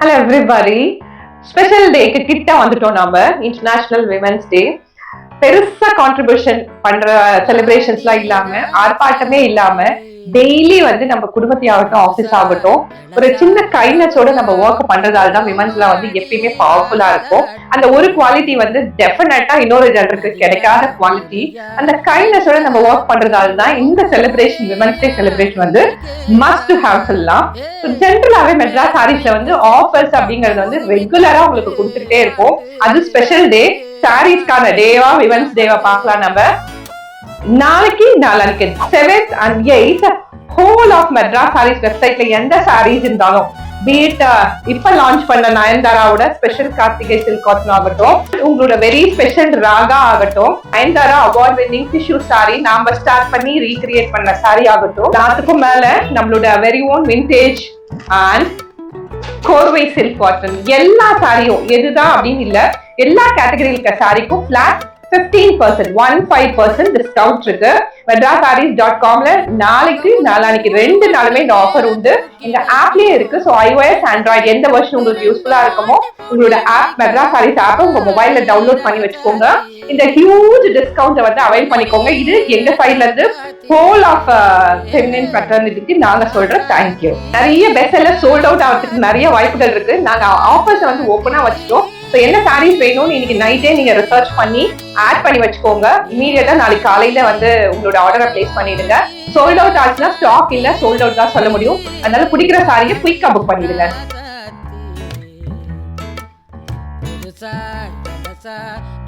Hello everybody. Special டேக்கு கிட்ட வந்துட்டோம் நாம இன்டர்நேஷனல் விமென்ஸ் டே. பெருசா கான்ட்ரிபியூஷன் பண்ற செலிப்ரேஷன்ஸ்லாம் இல்லாம ஆர்ப்பாட்டமே இல்லாம டெய்லி வந்து நம்ம குடும்பத்தையாகட்டும் ஆஃபீஸ் ஆகட்டும் ஒரு சின்ன கைண்ட்னஸோட நம்ம ஒர்க் பண்றதால தான் விமென்ஸ்லாம் வந்து எப்பயுமே பவர்ஃபுல்லா இருக்கும். அந்த ஒரு குவாலிட்டி வந்து டெஃபினட்டா இன்னொரு ஜெனருக்கு கிடைக்காத குவாலிட்டி. அந்த கைண்ட்னஸோட நம்ம ஒர்க் பண்றதால தான் இந்த செலிப்ரேஷன் விமென்ஸ் டே செலிப்ரேஷன் வந்து மஸ்ட் ஹேவ் சொல்லலாம். ஜென்ரலாவே மெட்ராஸ் சாரீஸ்ல வந்து ஆஃபர்ஸ் அப்படிங்கறது வந்து ரெகுலரா உங்களுக்கு கொடுத்துட்டே இருக்கும். அது ஸ்பெஷல் டே சாரீஸ்க்கான டேவா விமென்ஸ் டேவா பார்க்கலாம் நம்ம. நாளைக்கு 7th and 8th whole of Madras sarees வெப்சைட்ல எந்த சாரீஸ் இருந்தாலும் பீட் இப்ப லான்ச் பண்ண நயன்தாராவோட ஸ்பெஷல் கார்த்திகை சில்க் காட்டன் ஆகட்டும், உங்களோட வெரி ஸ்பெஷல் ராகா ஆகட்டும், Nayanthara award winning tissue saree நாம ஸ்டார்ட் பண்ணி ரீக்ரியேட் பண்ண சாரி ஆகட்டும், அதுக்கும் மேல நம்மளோட very own vintage and Korvai silk cotton எல்லா சாரியும் எதுதான் அப்படின்னு இல்ல, எல்லா கேட்டகரியில் இருக்க சாரிக்கும் பிளாட் 15% டிஸ்கவுண்ட் இருக்கு. medrasarees.comல நாளைக்கு நாளானிக்கு 2 நாளுமே இந்த ஆஃபர் உண்டு. இந்த ஆப்லயே இருக்கு. சோ iOS Android எந்த வெர்ஷன் உங்களுக்கு யூஸ்ஃபுல்லா இருக்குமோ உங்களோட ஆப் மெட்ராஸ் சாரீஸ் ஆப் உங்க மொபைல்ல டவுன்லோட் பண்ணி வச்சுக்கோங்க. இந்த ஹியூஜ் டிஸ்கவுண்ட் வந்து அவைல் பண்ணிக்கோங்க. இது எங்க சைட்ல இருந்து ஹோல் ஆஃப் ஃபெமினின் ஃப்ரெட்டர்னிட்டிக்கு நாங்க சொல்ற தேங்க்யூ. நிறைய பெஸ்ட் செல்லர் சோல்ட் அவுட் ஆகிறதுக்கு நிறைய வாய்ப்புகள் இருக்கு. நாங்க ஆஃபர்ஸ் வந்து ஓப்பனா வச்சுட்டோம். ஸோ என்ன சாரீஸ் வேணும்னு இன்னைக்கு நைட்டே நீங்க ரிசர்ச் பண்ணி ஆட் பண்ணி வச்சுக்கோங்க. இமீடியட்டா நாளைக்கு காலையில வந்து உங்களோட ஆர்டரை பிளேஸ் பண்ணிடுங்க. சோல்ட் அவுட் ஆச்சுன்னா ஸ்டாக் இல்ல, சோல்ட் அவுட் தான் சொல்ல முடியும். அதனால பிடிக்கிற சாரியை குயிக்கா புக் பண்ணிடுங்க.